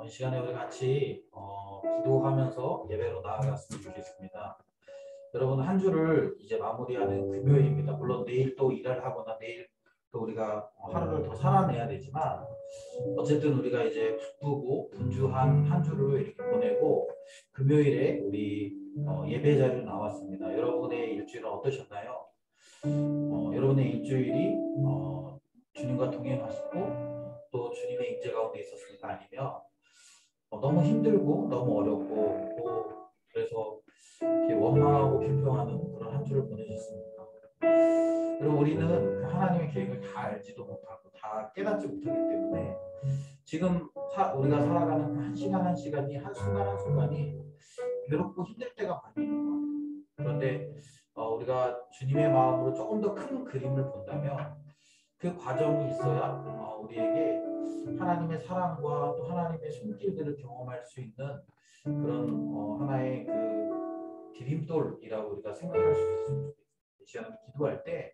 이 시간에 우리 같이 기도하면서 예배로 나아갔으면 좋겠습니다. 여러분, 한 주를 이제 마무리하는 금요일입니다. 물론 내일 또 일을 하거나 내일 또 우리가 하루를 더 살아내야 되지만 어쨌든 우리가 이제 바쁘고 분주한 한 주를 이렇게 보내고 금요일에 우리 예배 자리로 나왔습니다. 여러분의 일주일은 어떠셨나요? 여러분의 일주일이 주님과 동행하시고 또 주님의 임재 가운데 있었습니까? 아니면 너무 힘들고 너무 어렵고 또 그래서 이렇게 원망하고 불평하는 그런 한 주를 보내셨습니까? 그리고 우리는 그 하나님의 계획을 다 알지도 못하고 다 깨닫지 못하기 때문에 지금 우리가 살아가는 그 한 시간 한 시간이 한순간 한순간이 괴롭고 힘들 때가 많이 있는 것 같아요. 그런데 우리가 주님의 마음으로 조금 더 큰 그림을 본다면 그 과정이 있어야 우리에게 하나님의 사랑과 또 하나님의 손길들을 경험할 수 있는 그런 하나의 그 디딤돌이라고 우리가 생각할 수 있으면 좋겠어요. 이 시간에 기도할 때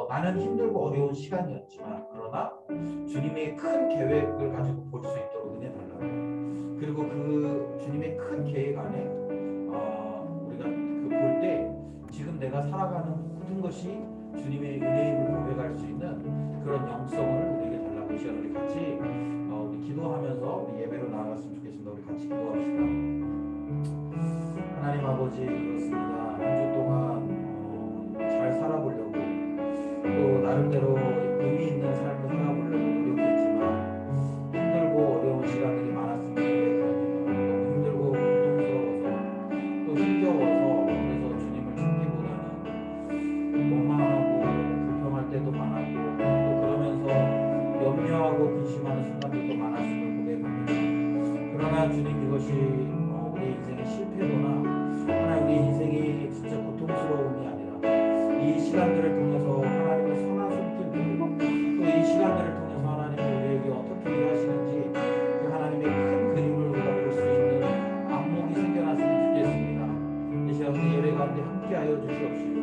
나는 힘들고 어려운 시간이었지만 그러나 주님의 큰 계획을 가지고 볼 수 있도록 은혜 달라고. 그리고 그 주님의 큰 계획 안에 우리가 그 볼 때 지금 내가 살아가는 모든 것이 주님의 은혜임을 고백할 수 있는 그런 영성을 우리에게 달라고. 이 시간 우리 같이 우리 기도하면서 우리 예배로 나아갔으면 좋겠습니다. 우리 같이 기도합시다. 하나님 아버지, 그렇습니다. 한 주 동안 잘 살아보려고 또 나름대로 의미 있는 삶을 살아보려고 노력했지만 힘들고 어려운 시간들이 많았음을 고백합니다. 너무 힘들고 고통스러워서 또 힘겨워서 그래서 주님을 찾기보다는 원망하고 불평할 때도 많았고 또 그러면서 염려하고 근심하는 순간들도 많았음을 고백합니다. 그러나 주님, 이것이 우리 인생의 실패로나 하나 우리 인생이 진짜 고통스러움이 아니라 이 시간들을 통해서 하나님의 선한 손길로 또 이 시간들을 통해서 하나님이 우리에게 어떻게 일하시는지 그 하나님의 큰 그림을 우리가 볼 수 있는 안목이 생겨났으면 좋겠습니다. 이 시간 우리 예배 가운데 함께하여 주시옵시고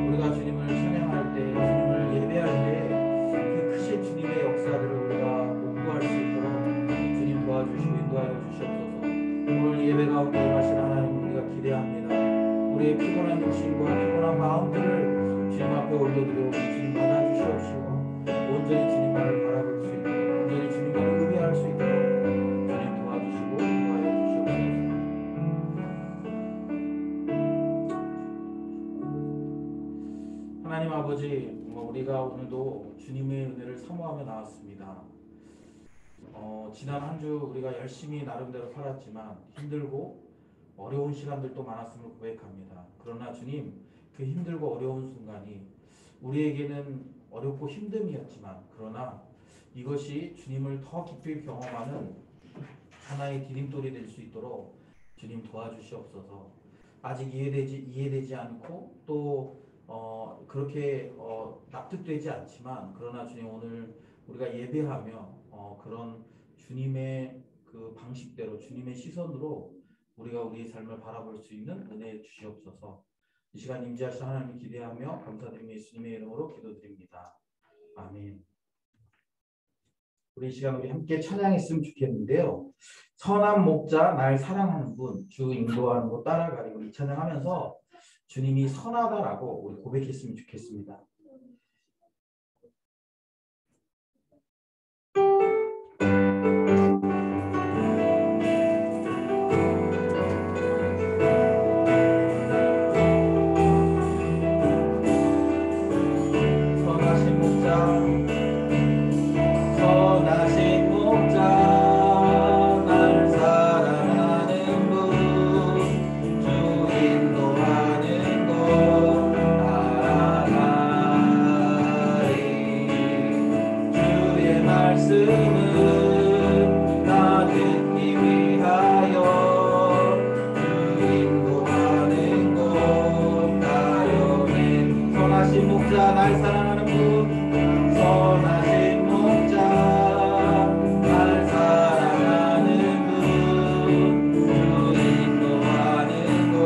우리가 주님을 찬양할 때 주님을 예배할 때 그 크신 주님의 역사들을 우리가 목도할 수 있도록 주님 도와주시고 인도하여 주시옵소서. 오늘 예배 가운데 임하신 하나님 우리가 기대합니다. 우리의 피곤한 육신과 피곤한 마음들을 주님 앞에 올려드려 주님 받아주시옵시고 온전히 주님만을 바라볼 수 있도록 온전히 주님만을 의미할 수 있도록 주님 도와주시고 인도하여 주시옵소서. 하나님 아버지, 우리가 오늘도 주님의 은혜를 사모하며 나왔습니다. 지난 한 주 우리가 열심히 나름대로 살았지만 힘들고 어려운 시간들도 많았음을 고백합니다. 그러나 주님, 그 힘들고 어려운 순간이 우리에게는 어렵고 힘듦이었지만 그러나 이것이 주님을 더 깊이 경험하는 하나의 디딤돌이 될 수 있도록 주님 도와주시옵소서. 아직 이해되지 않고 또 그렇게 납득되지 않지만 그러나 주님, 오늘 우리가 예배하며 그런 주님의 그 방식대로 주님의 시선으로 우리가 우리의 삶을 바라볼 수 있는 은혜 주시옵소서. 이 시간 임재하신 하나님을 기대하며 감사드리며 예수님의 이름으로 기도드립니다. 아멘. 우리 이 시간 우리 함께 찬양했으면 좋겠는데요. 선한 목자 날 사랑하는 분, 주 인도하는 거 따라가리. 우리 찬양하면서 주님이 선하다라고 우리 고백했으면 좋겠습니다. 선하신 목자 선하신 목자 날 사랑하는 분 주 인도하는 곳 따라가리 주의 말씀은 나 듣기 위하여 주 인도하는 곳 가려낸 선하신 목자 날 사랑하는 분 선하신 목자 날 사랑하는 분 주 인도하는 곳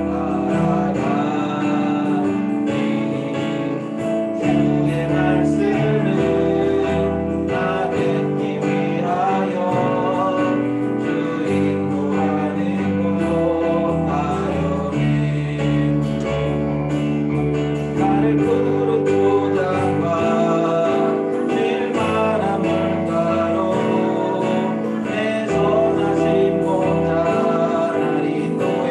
따라가리 주의 말씀은 나 듣기 위하여 주 인도하는 곳 가려내 나를 푸른 초장과 질만한 물가로 내 선하신 목자 날 인도해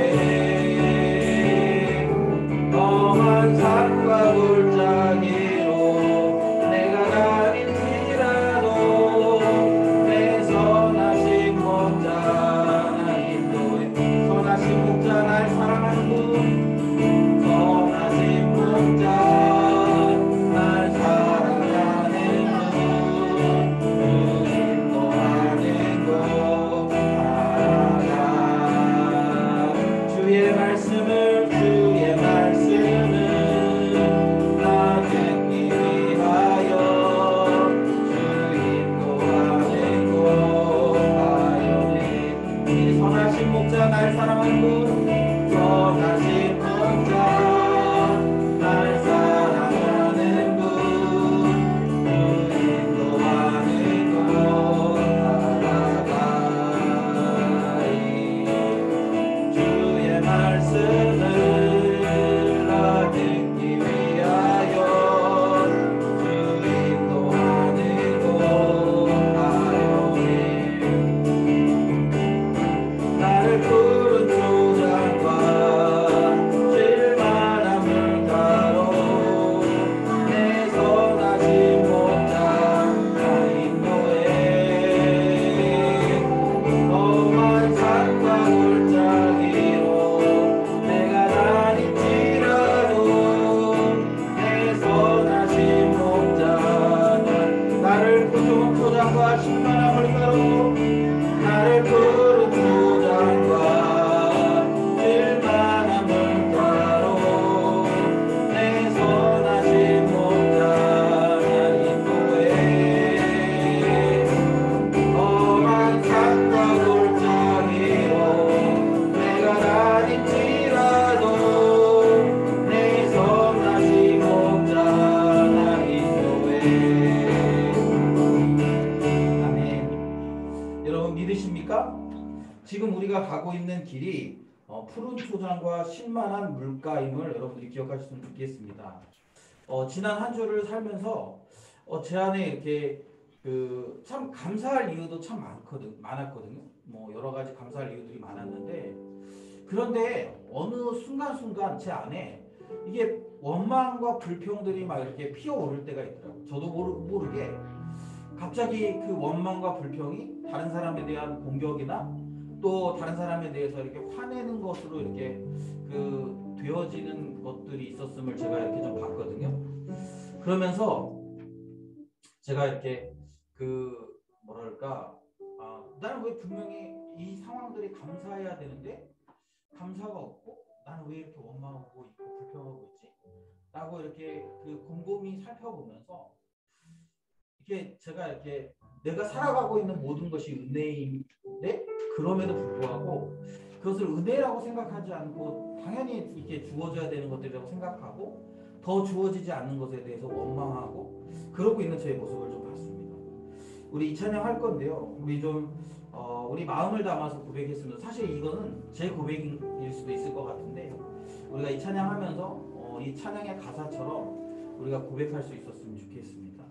험한 산과 골짜기로 내가 다닐지라도 내 선하신 목자 날 인도해 선하신 목자 날 사랑하는 분 선하신 목자 날 사랑하는 분 주 인도하는 곳 따라가 주의 말씀은 나 듣기 위하여 주 인도하는 곳 가려내 이 선하신 목자 날 사랑하는 분 선하신 목자 날 사랑하는 분 주 인도하는 곳 따라가리 주의 말씀을 나 듣기 위하여 주 인도하는 곳 가려내 나를 푸른 초장과 질만한 물가로 내 선하신 목자 날 인도해 험한 산과 골짜기로 내가 다닐지라도 내 선하신 목자 나를 푸른 초장과 질만한 물가로 나를 푸른 초장과 질만한 물가로 내 선하신 목자 날 인도해 험한 산과 골짜기로 내가 다닐지라도 내 선하신 목자 날 인도해 아멘. 여러분 믿으십니까? 지금 우리가 가고 있는 길이 푸른 초장과 쉴만한 물가임을 여러분들이 기억하셨으면 좋겠습니다. 지난 한 주를 살면서 제 안에 이렇게 참 감사할 이유도 참 많았거든요. 뭐 여러 가지 감사할 이유들이 많았는데 그런데 어느 순간순간 제 안에 이게 원망과 불평들이 막 이렇게 피어오를 때가 있더라고요. 저도 모르게 갑자기 그 원망과 불평이 다른 사람에 대한 공격이나 또 다른 사람에 대해서 이렇게 화내는 것으로 이렇게 되어지는 것들이 있었음을 제가 이렇게 좀 봤거든요. 그러면서 제가 이렇게 뭐랄까 나는 왜 분명히 이 상황들이 감사해야 되는데 감사가 없고 나는 왜 이렇게 원망하고 있고 불평하고 있지? 라고 이렇게 곰곰이 살펴보면서 이게 제가 이렇게 내가 살아가고 있는 모든 것이 은혜인데 그럼에도 불구하고 그것을 은혜라고 생각하지 않고 당연히 이렇게 주어져야 되는 것들이라고 생각하고 더 주어지지 않는 것에 대해서 원망하고 그러고 있는 저의 모습을 좀 봤습니다. 우리 이 찬양 할 건데요. 우리 좀 우리 마음을 담아서 고백했습니다. 사실 이거는 제 고백일 수도 있을 것 같은데 우리가 이 찬양하면서 이 찬양의 가사처럼 우리가 고백할 수 있었으면 좋겠습니다.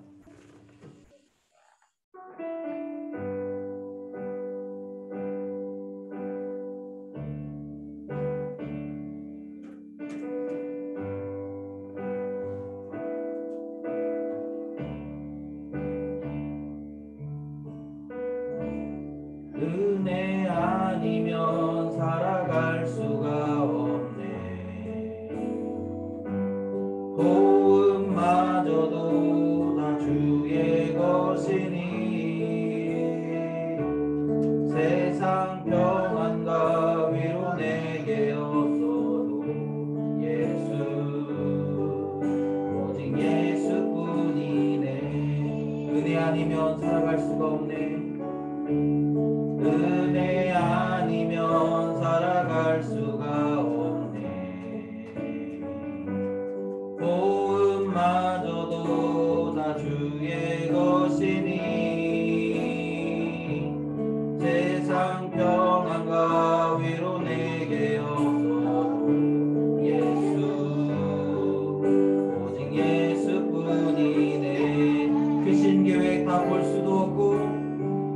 은혜 아니면 살아갈 수가 없네. 도움마저도 다 주의 것이니 세상 평안과 위로 내게 없어도 예수 오직 예수뿐이네. 은혜 아니면 살아갈 수가 없네. 은혜 아니면 살아갈 수가 없네. 도움마저도 다 주의 것이니 세상 평안과 위로 내게 없어도 예수 오직 예수뿐이네. 크신 계획 다 볼 수도 없고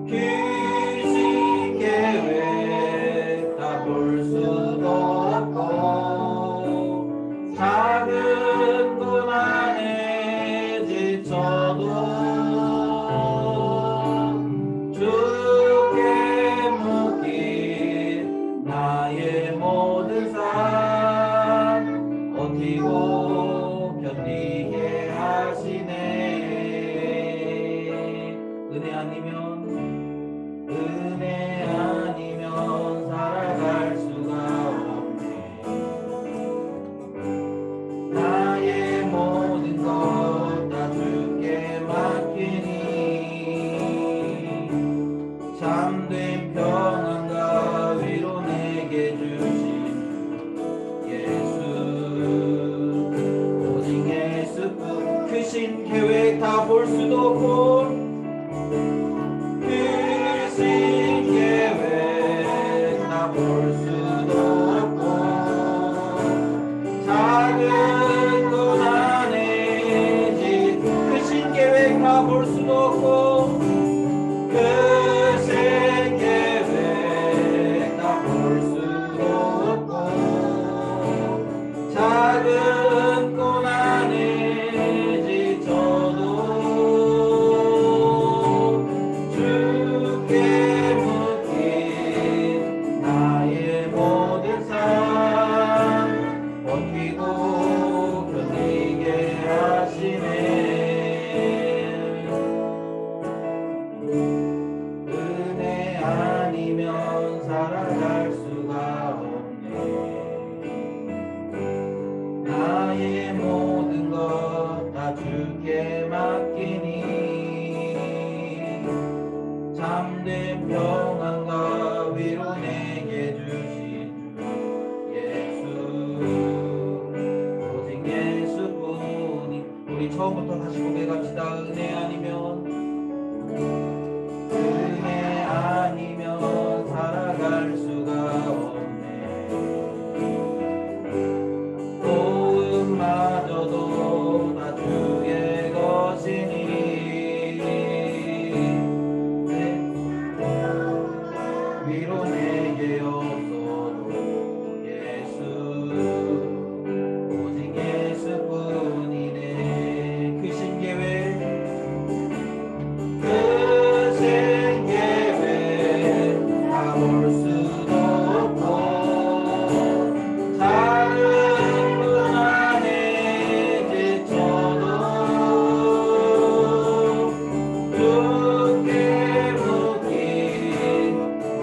귀신 계획 다 볼 수도 없고 작은 고난에 지쳐도 주께 묶인 나의 모든 삶 버티고 견디게 하시네. 은혜 아니면 살아갈 수가 없네. 나의 모든 것 다 주께 맡기니 참된 평안과 위로 내게 주신 예수 오직 예수뿐. 크신 계획 다 볼 수도 없고 볼 수도 없고 작은 고난에 크신 계획 다 볼 수도 없고 크신 계획 다 볼 수도 없고 작은 고난에 지쳐도 주께 묶인 나의 모든 삶 버티고 견디게 하시네. 은혜 아니면 살아갈 수가 없네. 나의 모든 것 다 주께 맡기니 참된 평안과 위로 내게 주신 예수 오직 예수뿐이. 우리 처음부터 다시 고백합시다. 은혜 아니면 살아갈 수가 없네. 도움마저도 다 주의 것이니 위로 내게 없어도 예수 오직 예수뿐이네. 크신 계획 다 볼 수도 없고 작은 고난에 지쳐도 주께 묶인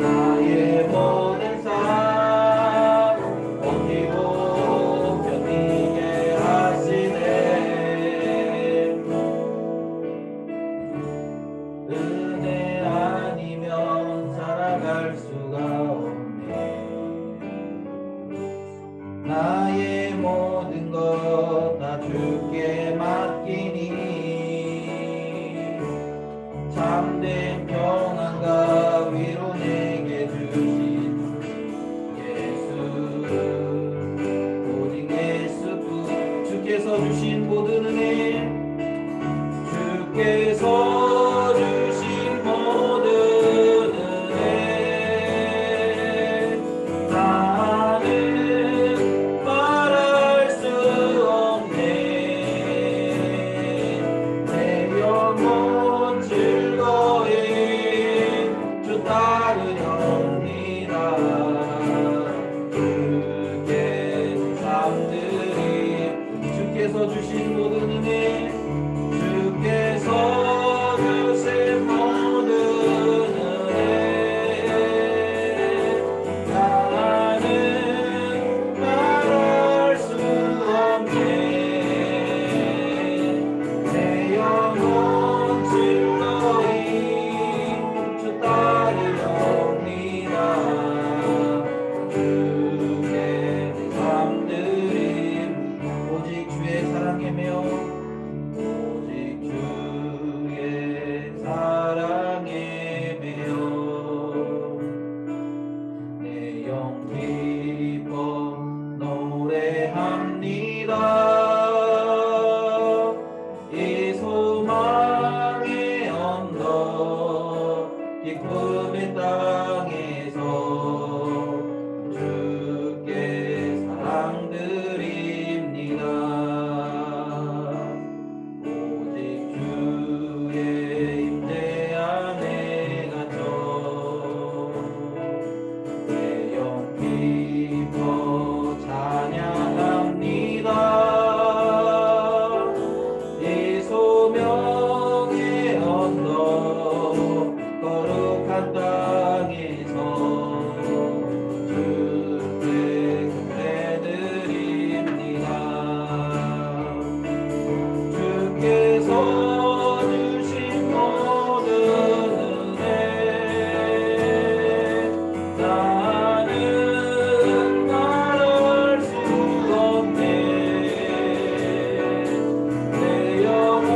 나의 모든 삶 버티고 견디게 하시네. 은혜 아니면 살아갈 수가 없네. 나의 모든 것 다 주께 맡기니 참된 기뻐 노래합니다. 이 소망의 언덕 기쁨의 땅에서 주께 사랑드립니다. 오직 주의 임재 안에 갇혀 내 영 기뻐 찬양합니다. 이 소명의 언덕 거룩한 땅에서 주께 경배드립니다. 주께서 주신 모든 은혜 나는 말할 수 없네. 내 영혼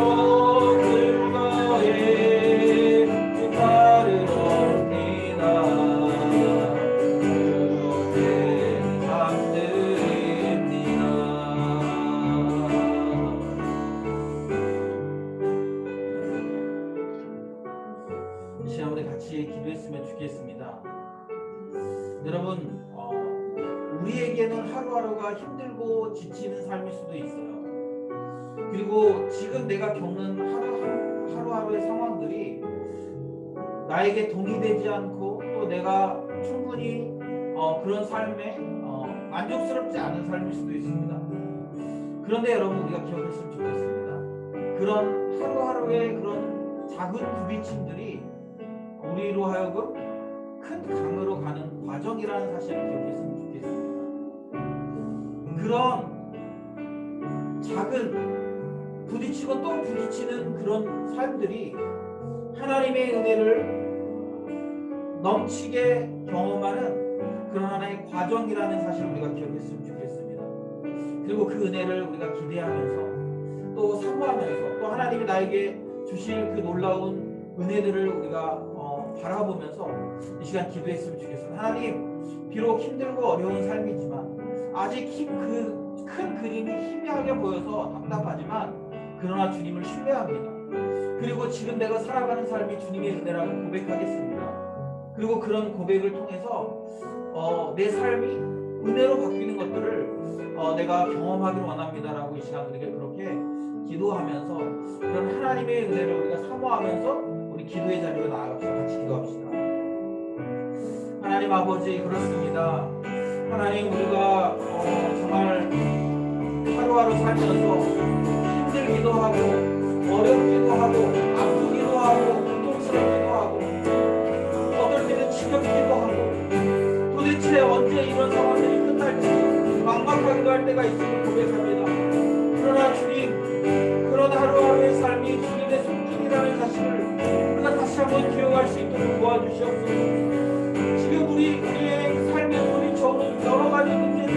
즐거이 주 따르옵니다. 주께 감드립니다. 이 시간 우리 같이 기도했으면 좋겠습니다. 여러분, 우리에게는 하루하루가 힘들고 지치는 삶일 수도 있어요. 그리고 지금 내가 겪는 하루하루의 상황들이 나에게 동의되지 않고 또 내가 충분히 그런 삶에 만족스럽지 않은 삶일 수도 있습니다. 그런데 여러분, 우리가 기억했으면 좋겠습니다. 그런 하루하루의 그런 작은 부비침들이 우리로 하여금 큰 강으로 가는 과정이라는 사실을 기억했으면 좋겠습니다. 그런 작은 부딪히고 또 부딪히는 그런 삶들이 하나님의 은혜를 넘치게 경험하는 그런 하나의 과정이라는 사실을 우리가 기억했으면 좋겠습니다. 그리고 그 은혜를 우리가 기대하면서 또 사모하면서 또 하나님이 나에게 주실 그 놀라운 은혜들을 우리가 바라보면서 이 시간 기도했으면 좋겠습니다. 하나님, 비록 힘들고 어려운 삶이지만 아직 그 큰 그림이 희미하게 보여서 답답하지만 그러나 주님을 신뢰합니다. 그리고 지금 내가 살아가는 삶이 주님의 은혜라고 고백하겠습니다. 그리고 그런 고백을 통해서 내 삶이 은혜로 바뀌는 것들을 내가 경험하기를 원합니다라고 이 시간 우리가 그렇게 기도하면서 그런 하나님의 은혜를 우리가 사모하면서 우리 기도의 자리로 나아갑시다. 같이 기도합시다. 하나님 아버지, 그렇습니다. 하나님, 우리가 정말 하루하루 살면서 힘들기도 하고 어렵기도 하고 아프기도 하고 고통스럽기도 하고 어떨 때는 지겹기도 하고 도대체 언제 이런 상황들이 끝날지 막막하기도 할 때가 있음을 고백합니다. 그러나 주님, 그런 하루하루의 삶이 주님의 손길이라는 사실을 우리가 다시 한번 기억할 수 있도록 도와주시옵소서. 지금 우리의 삶에 부딪혀오는 여러 가지 문제들이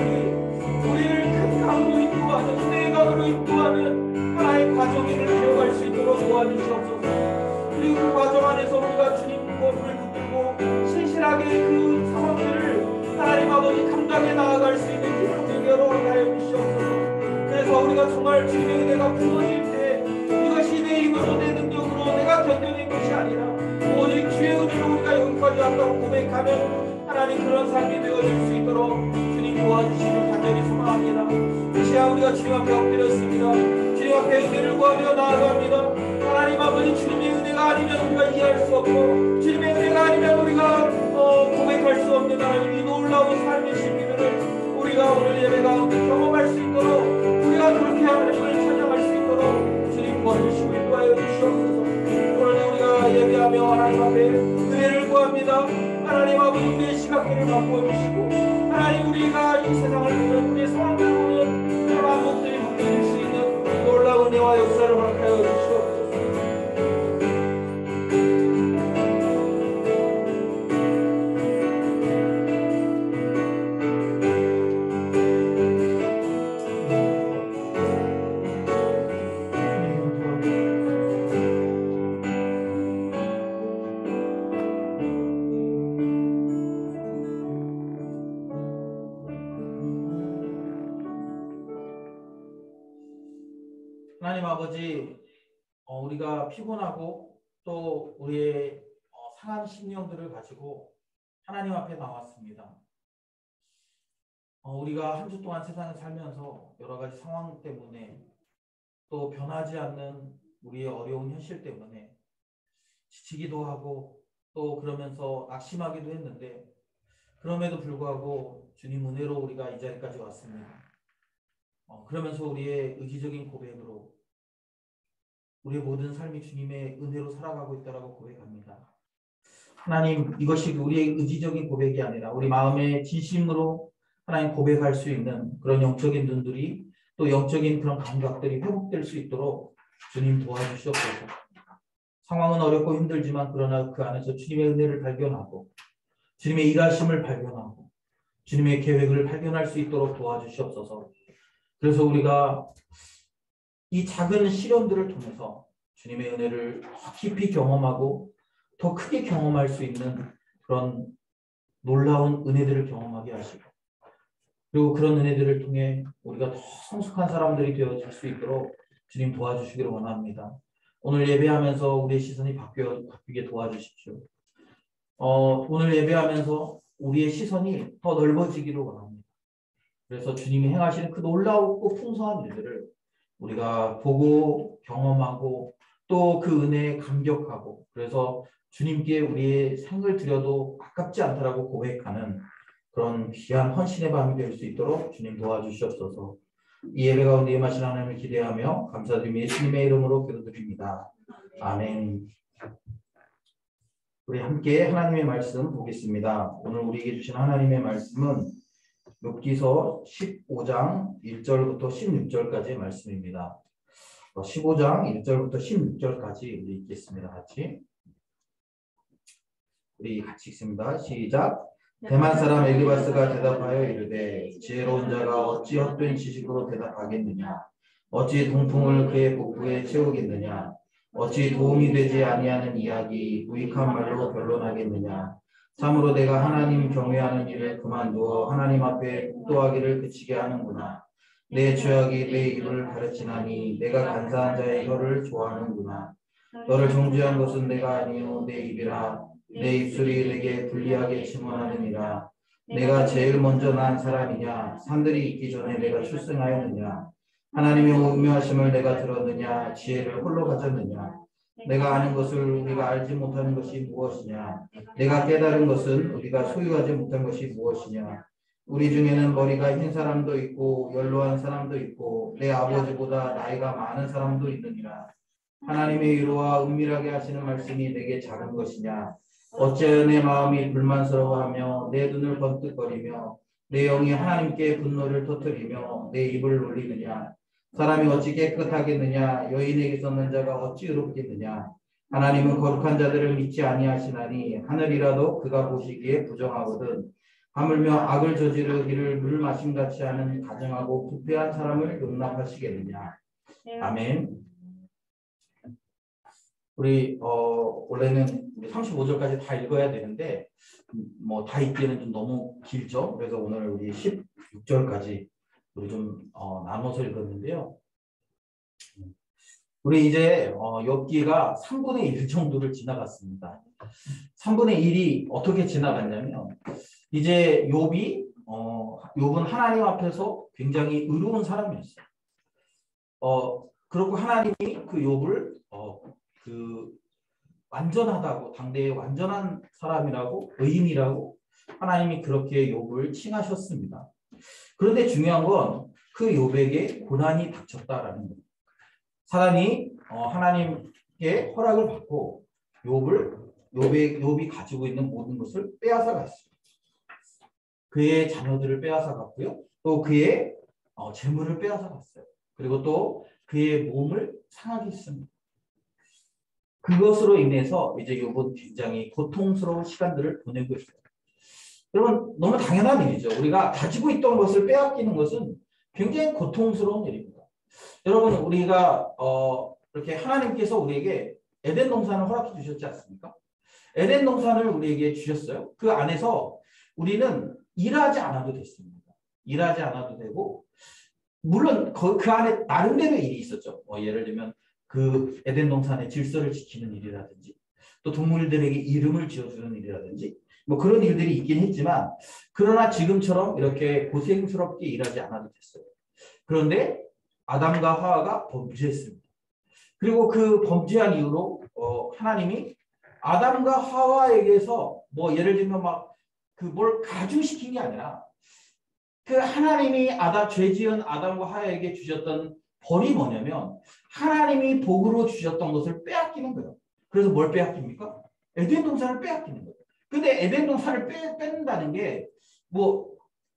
우리를 큰 강으로 인도하는 은혜의 강으로 인도하는 하나의 과정을 기억할 수 있도록 도와주시옵소서. 그리고 그 과정 안에서 우리가 주님 것을 붙들고 신실하게 그 상황들을 하나님 아버지 감당해 나아갈 수 있는 힘을 되게 허락하여 주시옵소서. 그래서 우리가 정말 주님의 은혜가 부어질 때 이것이 내 힘으로 내 능력으로 내가 견뎌낸 것이 아니라 오직 주의 은혜로 우리가 여기까지 왔다고 고백하면 하나님 그런 삶이 되어질 수 있도록 주님 도와주시길 간절히 소망합니다. 이 시간 우리가 주님 앞에 엎드렸습니다. 주님 앞에 은혜를 구하며 나아갑니다. 하나님 아버지, 주님의 은혜가 아니면 우리가 이해할 수 없고 주님의 은혜가 아니면 우리가 고백할 수 없는 하나님 이 놀라운 삶의 신비들을 우리가 오늘 예배 가운데 경험할 수 있도록 우리가 그렇게 하나님을 찬양할 수 있도록 주님 도와주시고 인도하여 주시옵소서. 오늘 우리가 예배하며 하나님 앞에 은혜를 구합니다. 하나님 아버지, 우리의 시각들을 바꿔주시고 하나님, 우리가 이 세상을 보는 우리의 상황을 보는 그런 안목들이 바뀌어질 수 있는 놀라운 은혜와 역사를 허락하여 주시옵소서. 하나님 아버지, 우리가 피곤하고 또 우리의 상한 심령들을 가지고 하나님 앞에 나왔습니다. 우리가 한 주 동안 세상에 살면서 여러 가지 상황 때문에 또 변하지 않는 우리의 어려운 현실 때문에 지치기도 하고 또 그러면서 낙심하기도 했는데, 그럼에도 불구하고 주님 은혜로 우리가 이 자리까지 왔습니다. 그러면서 우리의 의지적인 고백으로 우리의 모든 삶이 주님의 은혜로 살아가고 있다고 고백합니다. 하나님, 이것이 우리의 의지적인 고백이 아니라 우리 마음의 진심으로 하나님 고백할 수 있는 그런 영적인 눈들이, 또 영적인 그런 감각들이 회복될 수 있도록 주님 도와주시옵소서. 상황은 어렵고 힘들지만 그러나 그 안에서 주님의 은혜를 발견하고 주님의 일하심을 발견하고 주님의 계획을 발견할 수 있도록 도와주시옵소서. 그래서 우리가 이 작은 시련들을 통해서 주님의 은혜를 더 깊이 경험하고 더 크게 경험할 수 있는 그런 놀라운 은혜들을 경험하게 하시고, 그리고 그런 은혜들을 통해 우리가 더 성숙한 사람들이 되어질 수 있도록 주님 도와주시기를 원합니다. 오늘 예배하면서 우리의 시선이 바뀌게 도와주십시오. 오늘 예배하면서 우리의 시선이 더 넓어지기를 원합니다. 그래서 주님이 행하시는 그 놀라웠고 풍성한 일들을 우리가 보고 경험하고 또 그 은혜에 감격하고, 그래서 주님께 우리의 생을 드려도 아깝지 않다라고 고백하는 그런 귀한 헌신의 밤이 될 수 있도록 주님 도와주시옵소서. 이 예배 가운데 임하신 하나님을 기대하며 감사드리며 예수님의 이름으로 기도드립니다. 아멘. 우리 함께 하나님의 말씀 보겠습니다. 오늘 우리에게 주신 하나님의 말씀은 욥기서 15장 1절부터 16절까지의 말씀입니다. 15장 1절부터 16절까지 우리 읽겠습니다. 우리 같이 읽습니다. 시작. 대만 사람 엘리바스가 대답하여 이르되 지혜로운 자가 어찌 헛된 지식으로 대답하겠느냐? 어찌 동풍을 그의 복부에 채우겠느냐? 어찌 도움이 되지 아니하는 이야기 유익한 말로 변론하겠느냐? 참으로 내가 하나님 경외하는 일을 그만두어 하나님 앞에 묵도하기를 그치게 하는구나. 내 죄악이 내 입을 가르치나니 내가 간사한 자의 혀를 좋아하는구나. 너를 정죄한 것은 내가 아니요 내 입이라. 내 입술이 내게 불리하게 증언하느니라. 내가 제일 먼저 난 사람이냐? 산들이 있기 전에 내가 출생하였느냐? 하나님의 오묘하심을 내가 들었느냐? 지혜를 홀로 가졌느냐? 내가 아는 것을 우리가 알지 못하는 것이 무엇이냐? 내가 깨달은 것은 우리가 소유하지 못한 것이 무엇이냐? 우리 중에는 머리가 흰 사람도 있고 연로한 사람도 있고 내 아버지보다 나이가 많은 사람도 있느니라. 하나님의 위로와 은밀하게 하시는 말씀이 내게 작은 것이냐? 어찌하여 내 마음이 불만스러워하며 내 눈을 번뜩거리며 내 영이 하나님께 분노를 터뜨리며 내 입을 놀리느냐? 사람이 어찌 깨끗하겠느냐? 여인에게 섰는 자가 어찌 의롭겠느냐? 하나님은 거룩한 자들을 믿지 아니하시나니 하늘이라도 그가 보시기에 부정하거든. 하물며 악을 저지르기를 물 마심같이 하는 가증하고 부패한 사람을 용납하시겠느냐? 아멘. 우리 원래는 우리 35절까지 다 읽어야 되는데 뭐 다 읽기에는 좀 너무 길죠. 그래서 오늘 우리 16절까지 우리 좀 나눠서 읽었는데요. 우리 이제 욥기가 3분의 1 정도를 지나갔습니다. 3분의 1이 어떻게 지나갔냐면, 이제 욥은 하나님 앞에서 굉장히 의로운 사람이었어요. 그리고 하나님이 그 욥을 완전하다고, 당대의 완전한 사람이라고, 의인이라고 하나님이 그렇게 욥을 칭하셨습니다. 그런데 중요한 건 그 욥에게 고난이 닥쳤다라는 겁니다. 사람이 하나님께 허락을 받고 욥이 가지고 있는 모든 것을 빼앗아 갔어요. 그의 자녀들을 빼앗아 갔고요. 또 그의 재물을 빼앗아 갔어요. 그리고 또 그의 몸을 상하게 했습니다. 그것으로 인해서 이제 욥은 굉장히 고통스러운 시간들을 보내고 있어요. 여러분, 너무 당연한 일이죠. 우리가 가지고 있던 것을 빼앗기는 것은 굉장히 고통스러운 일입니다. 여러분, 우리가 이렇게 하나님께서 우리에게 에덴 동산을 허락해 주셨지 않습니까? 에덴 동산을 우리에게 주셨어요. 그 안에서 우리는 일하지 않아도 됐습니다. 일하지 않아도 되고 물론 그 안에 나름대로 일이 있었죠. 예를 들면 그 에덴 동산의 질서를 지키는 일이라든지 또 동물들에게 이름을 지어주는 일이라든지 뭐 그런 일들이 있긴 했지만 그러나 지금처럼 이렇게 고생스럽게 일하지 않아도 됐어요. 그런데 아담과 하와가 범죄했습니다. 그리고 그 범죄한 이후로 하나님이 아담과 하와에게서 뭐 예를 들면 막 그 뭘 가중시킨 게 아니라 그 하나님이 죄 지은 아담과 하와에게 주셨던 벌이 뭐냐면 하나님이 복으로 주셨던 것을 빼앗기는 거예요. 그래서 뭘 빼앗깁니까? 에덴 동산을 빼앗기는 거예요. 근데 에덴 동산을 뺏는다는 게 뭐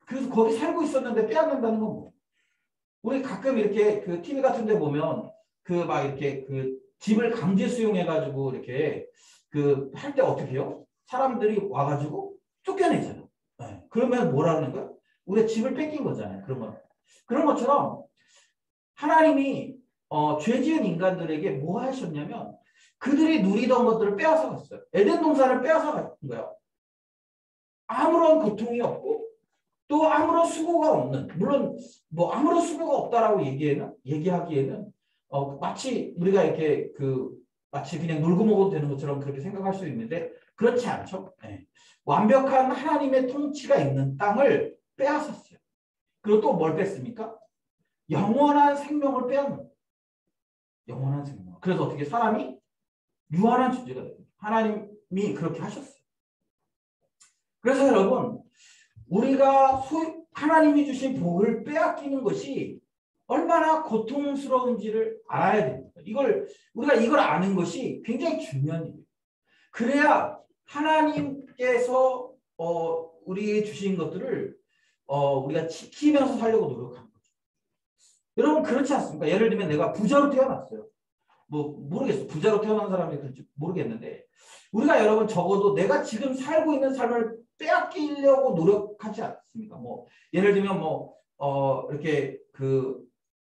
그래서 거기 살고 있었는데 빼앗는다는 건 뭐? 우리 가끔 이렇게 그 TV 같은 데 보면 그 막 이렇게 그 집을 강제 수용해 가지고 이렇게 그 할 때 어떻게 해요? 사람들이 와 가지고 쫓겨내잖아요. 네. 그러면 뭐라는 거야? 우리가 집을 뺏긴 거잖아요. 그런 것처럼 하나님이 죄 지은 인간들에게 뭐 하셨냐면 그들이 누리던 것들을 빼앗아 갔어요. 에덴 동산을 빼앗아 간 거예요. 아무런 고통이 없고 또 아무런 수고가 없는, 물론 뭐 아무런 수고가 없다라고 얘기하기에는 마치 우리가 이렇게 마치 그냥 놀고 먹어도 되는 것처럼 그렇게 생각할 수 있는데 그렇지 않죠. 네. 완벽한 하나님의 통치가 있는 땅을 빼앗았어요. 그리고 또 뭘 뺐습니까? 영원한 생명을 빼앗는 거예요. 영원한 생명. 그래서 어떻게 사람이 유한한 존재가 됩니다. 하나님이 그렇게 하셨어요. 그래서 여러분 우리가 하나님이 주신 복을 빼앗기는 것이 얼마나 고통스러운지를 알아야 됩니다. 우리가 이걸 아는 것이 굉장히 중요한 일이에요. 그래야 하나님께서 우리에게 주신 것들을 우리가 지키면서 살려고 노력하는 거죠. 여러분 그렇지 않습니까? 예를 들면 내가 부자로 태어났어요. 뭐 모르겠어. 부자로 태어난 사람이 그런지 모르겠는데 우리가 여러분 적어도 내가 지금 살고 있는 삶을 빼앗기려고 노력하지 않습니까? 뭐 예를 들면 이렇게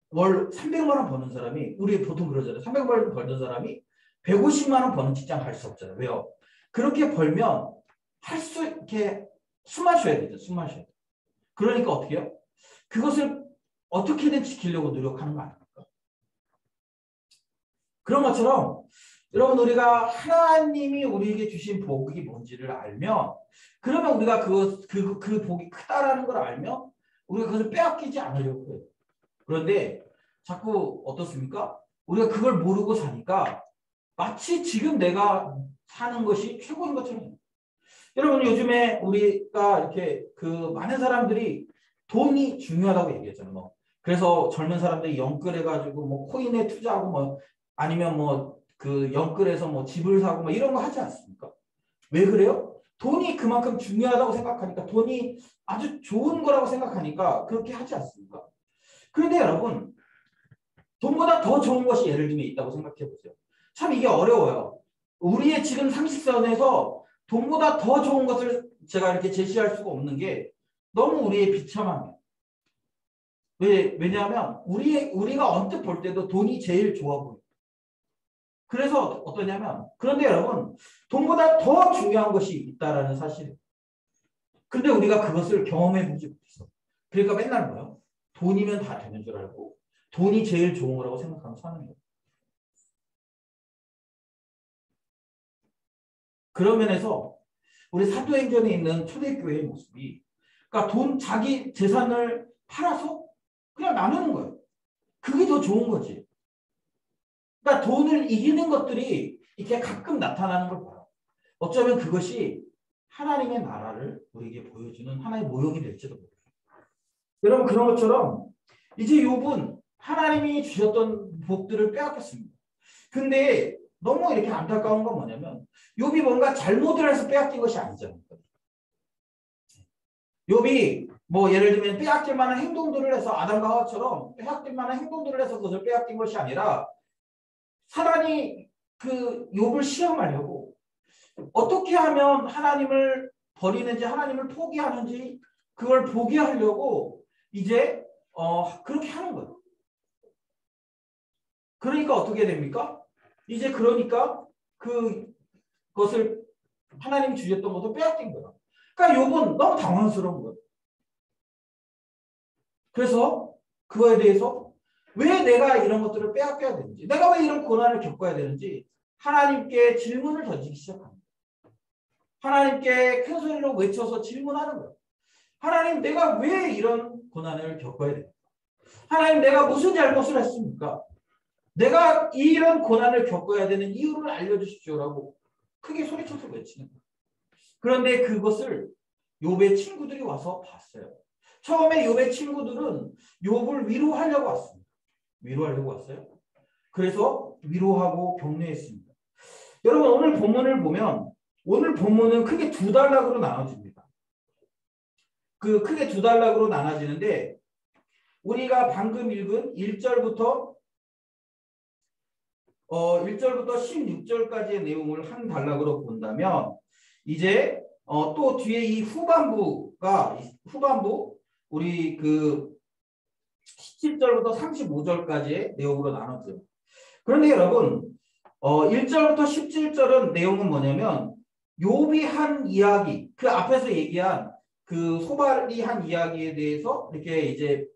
월 300만 원 버는 사람이 우리 보통 그러잖아요. 300만 원 버는 사람이 150만 원 버는 직장 갈 수 없잖아요. 왜요? 그렇게 벌면 이렇게 숨 마셔야 되죠. 숨 마셔야 돼. 그러니까 어떻게 해요? 그것을 어떻게든 지키려고 노력하는 거 아닙니까? 그런 것처럼 여러분 우리가 하나님이 우리에게 주신 복이 뭔지를 알면 그러면 우리가 그 복이 크다라는 걸 알면 우리가 그것을 빼앗기지 않으려고 해요. 그런데 자꾸 어떻습니까? 우리가 그걸 모르고 사니까 마치 지금 내가 사는 것이 최고인 것처럼. 여러분 요즘에 우리가 이렇게 많은 사람들이 돈이 중요하다고 얘기했잖아요. 그래서 젊은 사람들이 영끌해가지고 뭐 코인에 투자하고 뭐 아니면 영끌해서 뭐 집을 사고 뭐 이런 거 하지 않습니까? 왜 그래요? 돈이 그만큼 중요하다고 생각하니까 돈이 아주 좋은 거라고 생각하니까 그렇게 하지 않습니까? 그런데 여러분 돈보다 더 좋은 것이 예를 들면 있다고 생각해 보세요. 참 이게 어려워요. 우리의 지금 상식선에서 돈보다 더 좋은 것을 제가 이렇게 제시할 수가 없는 게 너무 우리의 비참함이에요. 왜냐하면 우리가 언뜻 볼 때도 돈이 제일 좋아 보여요. 그래서 어떠냐면 그런데 여러분 돈보다 더 중요한 것이 있다라는 사실이에요. 근데 우리가 그것을 경험해 보지 못했어. 그러니까 맨날 뭐요? 돈이면 다 되는 줄 알고 돈이 제일 좋은 거라고 생각하면서 사는 거예요. 그런 면에서 우리 사도행전에 있는 초대교회의 모습이 그러니까 자기 재산을 팔아서 그냥 나누는 거예요. 그게 더 좋은 거지. 그러니까 돈을 이기는 것들이 이렇게 가끔 나타나는 걸 봐요. 어쩌면 그것이 하나님의 나라를 우리에게 보여주는 하나의 모형이 될지도 모르겠어요. 여러분 그런 것처럼 이제 욥은 하나님이 주셨던 복들을 빼앗겼습니다. 근데 너무 이렇게 안타까운 건 뭐냐면 욥이 뭔가 잘못을 해서 빼앗긴 것이 아니잖아요. 욥이 뭐 예를 들면 빼앗길 만한 행동들을 해서 아담과 하와처럼 빼앗길 만한 행동들을 해서 그것을 빼앗긴 것이 아니라 사단이 욥을 시험하려고 어떻게 하면 하나님을 버리는지 하나님을 포기하는지 그걸 보게 하려고 이제 그렇게 하는 거예요. 그러니까 어떻게 됩니까? 이제 그러니까 그것을 하나님이 주셨던 것을 빼앗긴 거예요. 그러니까 욥은 너무 당황스러운 거예요. 그래서 그거에 대해서 왜 내가 이런 것들을 빼앗겨야 되는지, 내가 왜 이런 고난을 겪어야 되는지 하나님께 질문을 던지기 시작합니다. 하나님께 큰 소리로 외쳐서 질문하는 거예요. 하나님, 내가 왜 이런 고난을 겪어야 됩니까? 하나님, 내가 무슨 잘못을 했습니까? 내가 이런 고난을 겪어야 되는 이유를 알려주십시오라고 크게 소리쳐서 외치는 거예요. 그런데 그것을 욥의 친구들이 와서 봤어요. 처음에 욥의 친구들은 욥을 위로하려고 왔습니다. 위로하려고 왔어요. 그래서 위로하고 격려했습니다. 여러분, 오늘 본문을 보면 오늘 본문은 크게 두 단락으로 나눠집니다. 그 크게 두 단락으로 나눠지는데 우리가 방금 읽은 1절부터 16절까지의 내용을 한 단락으로 본다면 이제 또 뒤에 이 후반부 우리 그 17절부터 35절까지의 내용으로 나눠져요. 그런데 여러분 1절부터 17절은 내용은 뭐냐면 욥이 한 이야기, 그 앞에서 얘기한 그 소발이 한 이야기에 대해서 이렇게 이제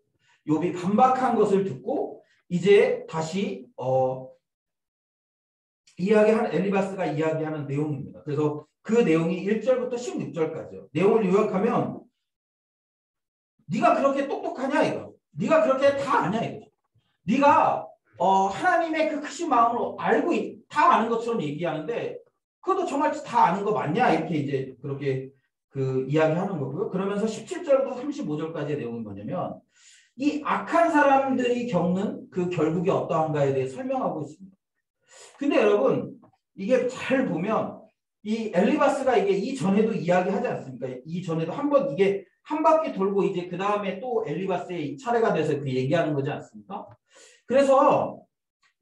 욥이 반박한 것을 듣고 이제 다시 엘리바스가 이야기하는 내용입니다. 그래서 그 내용이 1절부터 16절까지요. 내용을 요약하면 네가 그렇게 똑똑하냐 이거. 네가 그렇게 다 아냐 이거죠. 네가 하나님의 그 크신 마음을 알고 다 아는 것처럼 얘기하는데 그것도 정말 다 아는 거 맞냐 이렇게 이제 그렇게 그 이야기하는 거고요. 그러면서 17절부터 35절까지의 내용은 뭐냐면 이 악한 사람들이 겪는 그 결국이 어떠한가에 대해 설명하고 있습니다. 근데 여러분 이게 잘 보면 이 엘리바스가 이게 이전에도 이야기하지 않습니까? 이전에도 한번 이게 한 바퀴 돌고 이제 그 다음에 또 엘리바스의 차례가 돼서 그 얘기하는 거지 않습니까? 그래서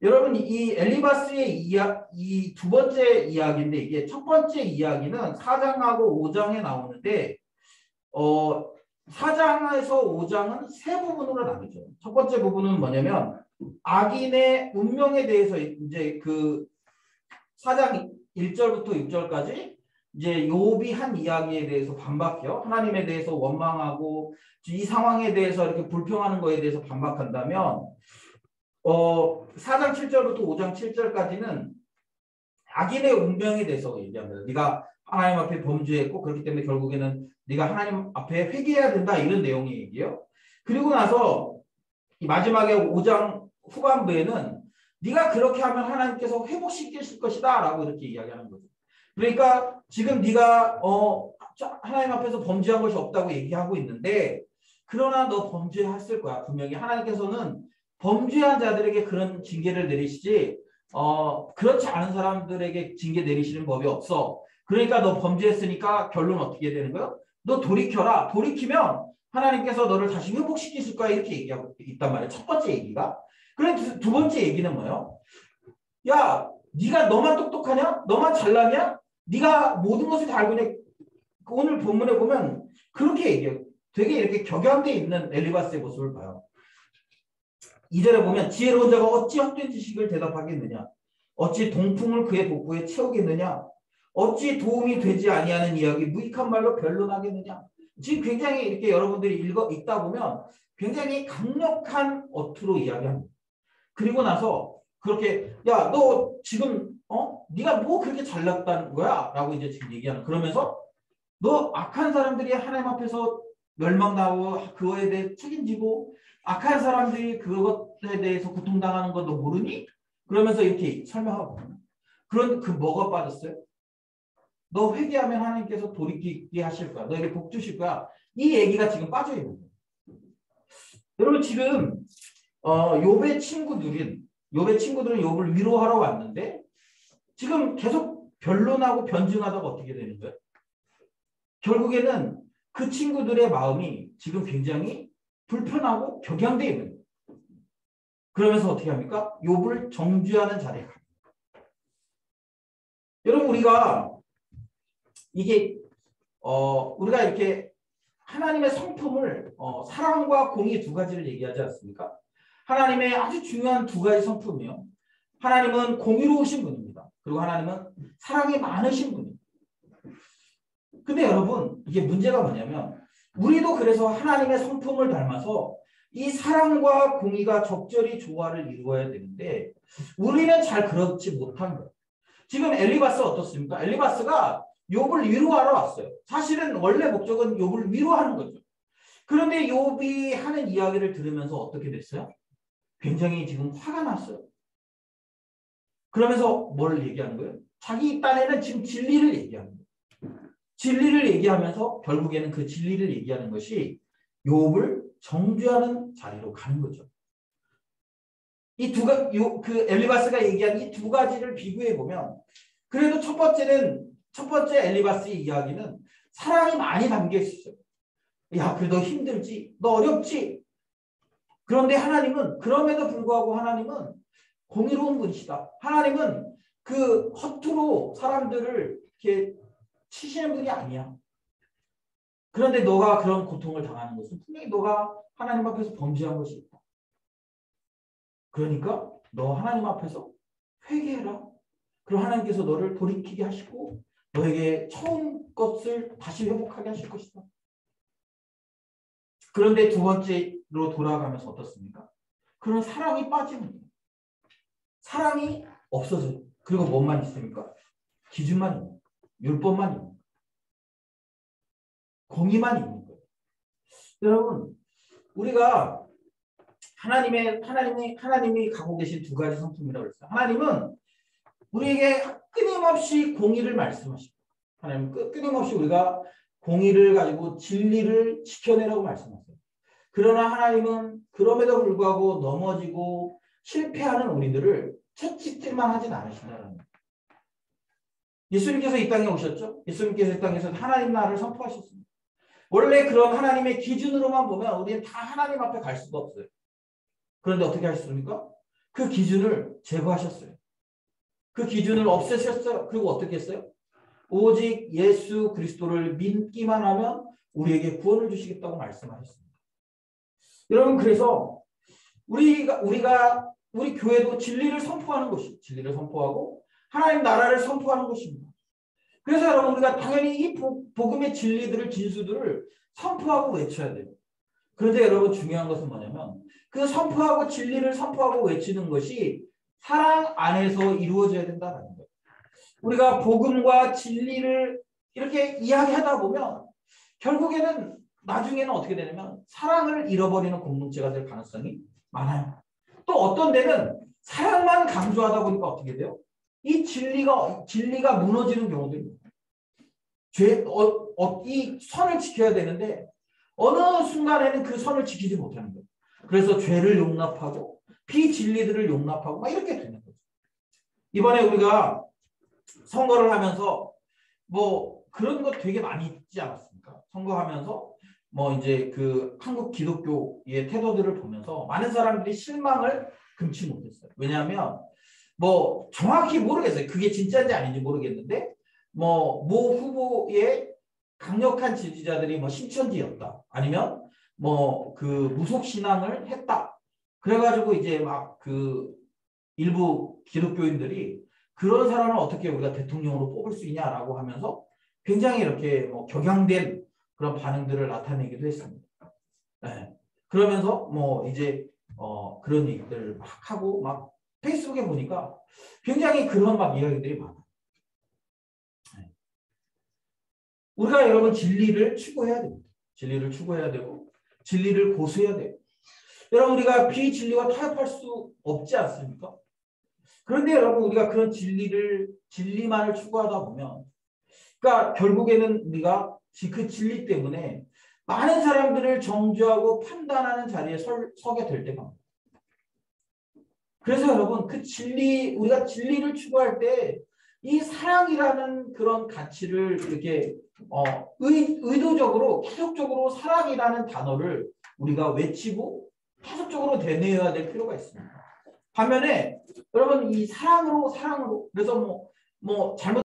여러분 이 엘리바스의 이 두 번째 이야기인데 이게 첫 번째 이야기는 4장하고 5장에 나오는데 4장에서 5장은 세 부분으로 나뉘죠. 첫 번째 부분은 뭐냐면 악인의 운명에 대해서 이제 그 4장 1절부터 6절까지 이제 욥이 한 이야기에 대해서 반박해요. 하나님에 대해서 원망하고 이 상황에 대해서 이렇게 불평하는 거에 대해서 반박한다면 4장 7절부터 5장 7절까지는 악인의 운명에 대해서 얘기합니다. 네가 하나님 앞에 범죄했고 그렇기 때문에 결국에는 네가 하나님 앞에 회개해야 된다 이런 내용의 얘기예요. 그리고 나서 마지막에 5장 후반부에는 네가 그렇게 하면 하나님께서 회복시키실 것이다 라고 이렇게 이야기하는 거죠. 그러니까 지금 네가 하나님 앞에서 범죄한 것이 없다고 얘기하고 있는데 그러나 너 범죄했을 거야. 분명히 하나님께서는 범죄한 자들에게 그런 징계를 내리시지 그렇지 않은 사람들에게 징계 내리시는 법이 없어. 그러니까 너 범죄했으니까 결론 어떻게 되는 거야? 너 돌이켜라. 돌이키면 하나님께서 너를 다시 회복시키실 거야. 이렇게 얘기하고 있단 말이에요. 첫 번째 얘기가. 그래 두 번째 얘기는 뭐예요? 야, 네가 너만 똑똑하냐? 너만 잘나냐? 네가 모든 것을 다 알고 있냐? 오늘 본문에 보면 그렇게 얘기해요. 되게 이렇게 격양돼 있는 엘리바스의 모습을 봐요. 2절에 보면 지혜로운 자가 어찌 헛된 지식을 대답하겠느냐? 어찌 동풍을 그의 복부에 채우겠느냐? 어찌 도움이 되지 아니하는 이야기 무익한 말로 변론하겠느냐? 지금 굉장히 이렇게 여러분들이 읽다 보면 굉장히 강력한 어투로 이야기합니다. 그리고 나서 그렇게 야, 너 지금 네가 뭐 그렇게 잘났다는 거야? 라고 이제 지금 얘기하는. 그러면서 너 악한 사람들이 하나님 앞에서 멸망당하고 그거에 대해 책임지고 악한 사람들이 그것에 대해서 고통당하는 거 너 모르니? 그러면서 이렇게 설명하고 그런 그 뭐가 빠졌어요? 너 회개하면 하나님께서 돌이키게 하실 거야. 너에게 복 주실 거야. 이 얘기가 지금 빠져 있는 거예요. 여러분 지금 욥의 친구들은 욥을 위로하러 왔는데 지금 계속 변론하고 변증하다가 어떻게 되는 거예요? 결국에는 그 친구들의 마음이 지금 굉장히 불편하고 격양되어 있는 거예요. 그러면서 어떻게 합니까? 욥을 정죄하는 자리에 갑니다. 여러분 우리가 이게 우리가 이렇게 하나님의 성품을 사랑과 공의 두 가지를 얘기하지 않습니까? 하나님의 아주 중요한 두 가지 성품이요. 하나님은 공의로우신 분입니다. 그리고 하나님은 사랑이 많으신 분입니다. 근데 여러분 이게 문제가 뭐냐면 우리도 그래서 하나님의 성품을 닮아서 이 사랑과 공의가 적절히 조화를 이루어야 되는데 우리는 잘 그렇지 못한 거예요. 지금 엘리바스 어떻습니까? 엘리바스가 욥을 위로하러 왔어요. 사실은 원래 목적은 욥을 위로하는 거죠. 그런데 욥이 하는 이야기를 들으면서 어떻게 됐어요? 굉장히 지금 화가 났어요. 그러면서 뭘 얘기하는 거예요? 자기 딴에는 지금 진리를 얘기하는 거예요. 진리를 얘기하면서 결국에는 그 진리를 얘기하는 것이 욥을 정죄하는 자리로 가는 거죠. 이 그 엘리바스가 얘기한 이 두 가지를 비교해 보면 그래도 첫 번째 엘리바스의 이야기는 사랑이 많이 담겨 있었어요. 야, 그래 너 힘들지? 너 어렵지? 그런데 하나님은 그럼에도 불구하고 하나님은 공의로운 분이시다. 하나님은 그 허투루 사람들을 이렇게 치시는 분이 아니야. 그런데 너가 그런 고통을 당하는 것은 분명히 너가 하나님 앞에서 범죄한 것이 있다. 그러니까 너 하나님 앞에서 회개해라. 그럼 하나님께서 너를 돌이키게 하시고 너에게 처음 것을 다시 회복하게 하실 것이다. 그런데 두 번째로 돌아가면서 어떻습니까? 그런 사랑이 빠지는 거예요. 사랑이 없어져요. 그리고 뭐만 있습니까? 기준만 있는 거예요. 율법만 있는 거예요. 공의만 있는 거예요. 여러분, 우리가 하나님이 갖고 계신 두 가지 성품이라고 했어요. 하나님은 우리에게 끊임없이 공의를 말씀하십니다. 하나님 끊임없이 우리가 공의를 가지고 진리를 지켜내라고 말씀하세요. 그러나 하나님은 그럼에도 불구하고 넘어지고 실패하는 우리들을 채찍질만 하진 않으신다는 거예요. 예수님께서 이 땅에 오셨죠? 예수님께서 이 땅에서 하나님 나라를 선포하셨습니다. 원래 그런 하나님의 기준으로만 보면 우리는 다 하나님 앞에 갈 수가 없어요. 그런데 어떻게 하셨습니까? 그 기준을 제거하셨어요. 그 기준을 없애셨어요. 그리고 어떻게 했어요? 오직 예수 그리스도를 믿기만 하면 우리에게 구원을 주시겠다고 말씀하셨습니다. 여러분, 그래서 우리 교회도 진리를 선포하는 것이 진리를 선포하고 하나님 나라를 선포하는 것입니다. 그래서 여러분, 우리가 당연히 이 복음의 진리들을 진수들을 선포하고 외쳐야 돼요. 그런데 여러분, 중요한 것은 뭐냐면 그 선포하고 진리를 선포하고 외치는 것이 사랑 안에서 이루어져야 된다는 거예요. 우리가 복음과 진리를 이렇게 이야기하다 보면 결국에는 나중에는 어떻게 되냐면 사랑을 잃어버리는 공동체가 될 가능성이 많아요. 또 어떤 데는 사랑만 강조하다 보니까 어떻게 돼요? 이 진리가 무너지는 경우들이 이 선을 지켜야 되는데 어느 순간에는 그 선을 지키지 못하는 거예요. 그래서 죄를 용납하고 비진리들을 용납하고 막 이렇게 되는 거죠. 이번에 우리가 선거를 하면서 뭐 그런 거 되게 많이 있지 않았습니까? 선거하면서 뭐 이제 그 한국 기독교의 태도들을 보면서 많은 사람들이 실망을 금치 못했어요. 왜냐하면 뭐 정확히 모르겠어요. 그게 진짜인지 아닌지 모르겠는데 뭐 후보의 강력한 지지자들이 뭐 신천지였다. 아니면 뭐 그 무속 신앙을 했다. 그래가지고 이제 막 그 일부 기독교인들이 그런 사람을 어떻게 우리가 대통령으로 뽑을 수 있냐라고 하면서 굉장히 이렇게 뭐 격양된 그런 반응들을 나타내기도 했습니다. 네. 그러면서 뭐 이제 그런 얘기들을 막 하고 막 페이스북에 보니까 굉장히 그런 막 이야기들이 많아요. 네. 우리가 여러분 진리를 추구해야 됩니다. 진리를 추구해야 되고 진리를 고수해야 돼요. 여러분, 우리가 비진리와 타협할 수 없지 않습니까? 그런데 여러분, 우리가 그런 진리만을 추구하다 보면 그러니까 결국에는 우리가 그 진리 때문에 많은 사람들을 정죄하고 판단하는 자리에 서게 될 때가 많아요. 그래서 여러분, 우리가 진리를 추구할 때 이 사랑이라는 그런 가치를 이렇게 의도적으로 계속적으로 사랑이라는 단어를 우리가 외치고 계속적으로 되뇌어야 될 필요가 있습니다. 반면에 여러분, 이 사랑으로 그래서 뭐 잘못